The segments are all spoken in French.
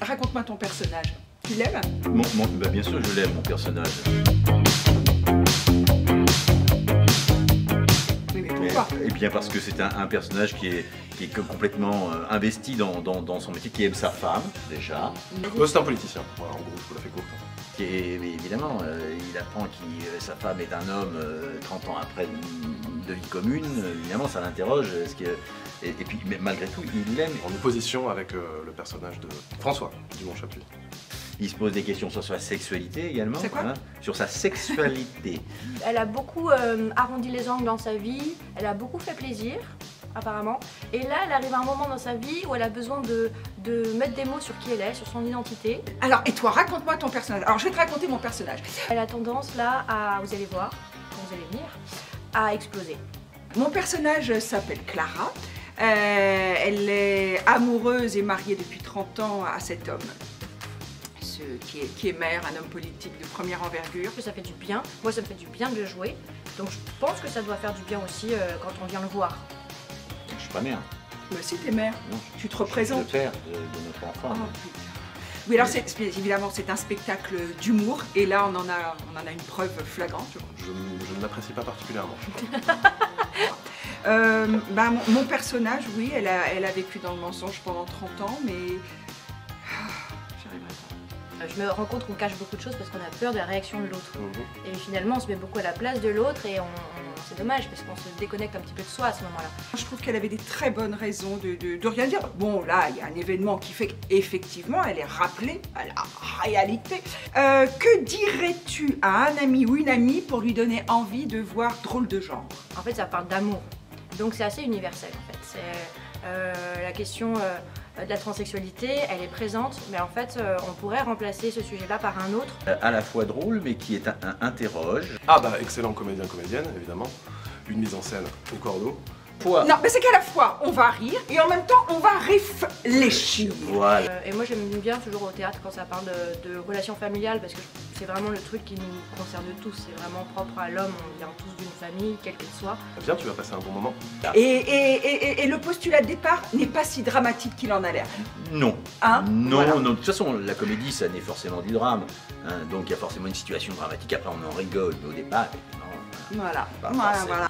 raconte-moi ton personnage. Tu l'aimes? Bah, bien sûr, je l'aime, mon personnage. Oui, mais pourquoi? Eh bien, parce que c'est un personnage qui est complètement investi dans son métier, qui aime sa femme, déjà. C'est un politicien, voilà, en gros, je vous la fais courte. Mais évidemment, il apprend que sa femme est un homme 30 ans après de vie commune. Évidemment, ça l'interroge. Et puis, mais malgré tout, il l'aime. En opposition avec le personnage de François Dumont-Chapuis. Il se pose des questions sur sa sexualité également. C'est quoi? Sur sa sexualité. Elle a beaucoup arrondi les angles dans sa vie, elle a beaucoup fait plaisir, apparemment. Et là, elle arrive à un moment dans sa vie où elle a besoin de mettre des mots sur qui elle est, sur son identité. Alors, et toi, raconte-moi ton personnage. Alors, je vais te raconter mon personnage. Elle a tendance là à, vous allez voir, quand vous allez venir, à exploser. Mon personnage s'appelle Clara. Elle est amoureuse et mariée depuis 30 ans à cet homme. Qui est maire, un homme politique de première envergure. Ça fait du bien, moi ça me fait du bien de le jouer, donc je pense que ça doit faire du bien aussi quand on vient le voir. Je suis pas mère. Mais si t'es mère, Non, tu te représentes. Je suis le père de notre enfant. Oh, putain. Oui, alors évidemment c'est un spectacle d'humour et là on en a une preuve flagrante. Je ne l'apprécie pas particulièrement. Mon personnage, oui, elle a vécu dans le mensonge pendant 30 ans, mais j'arriverai pas. Je me rends compte qu'on cache beaucoup de choses parce qu'on a peur de la réaction de l'autre. Et finalement, on se met beaucoup à la place de l'autre et c'est dommage parce qu'on se déconnecte un petit peu de soi à ce moment-là. Je trouve qu'elle avait des très bonnes raisons de rien dire. Bon, là, il y a un événement qui fait qu'effectivement, elle est rappelée à la réalité. Que dirais-tu à un ami ou une amie pour lui donner envie de voir Drôle de genre? En fait, ça parle d'amour. Donc c'est assez universel en fait. C'est la question de la transsexualité, elle est présente, mais en fait, on pourrait remplacer ce sujet-là par un autre. À la fois drôle, mais qui est interroge. Ah bah, excellent comédien, comédienne, évidemment. Une mise en scène au cordeau. Non, mais c'est qu'à la fois, on va rire et en même temps, on va réfléchir. Voilà. Et moi, j'aime bien toujours au théâtre quand ça parle de relations familiales, parce que c'est vraiment le truc qui nous concerne tous. C'est vraiment propre à l'homme, on vient tous d'une famille, quelle qu'elle soit. Bien, tu vas passer un bon moment. Et le postulat de départ n'est pas si dramatique qu'il en a l'air. Non. Hein? Non, Voilà. non. De toute façon, la comédie, ça n'est forcément du drame. Hein, donc il y a forcément une situation dramatique. Après, on en rigole. Mais au départ, effectivement, Voilà, Bah, voilà.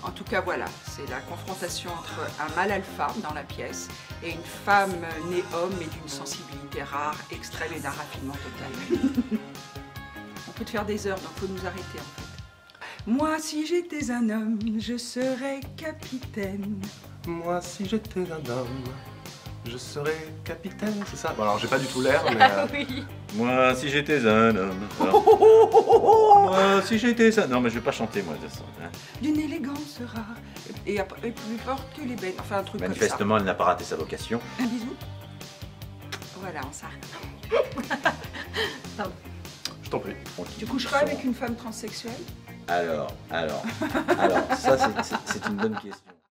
En tout cas, voilà, c'est la confrontation entre un mâle alpha dans la pièce et une femme née homme et d'une sensibilité rare, extrême et d'un raffinement total. On peut te faire des heures, donc faut nous arrêter en fait. Moi, si j'étais un homme, je serais capitaine. Moi, si j'étais un homme, je serais capitaine, c'est ça? Bon, alors, j'ai pas du tout l'air, mais... Oui. moi, si j'étais un homme. Moi, si j'étais un. Non, mais je vais pas chanter, moi, de ça. Hein. D'une élégance rare et plus forte que l'ébène. Enfin, un truc Manifestement, elle n'a pas raté sa vocation. comme ça. Un bisou. Voilà, on s'arrête. Je t'en prie. Tu coucheras avec une femme transsexuelle? Alors, ça, c'est une bonne question.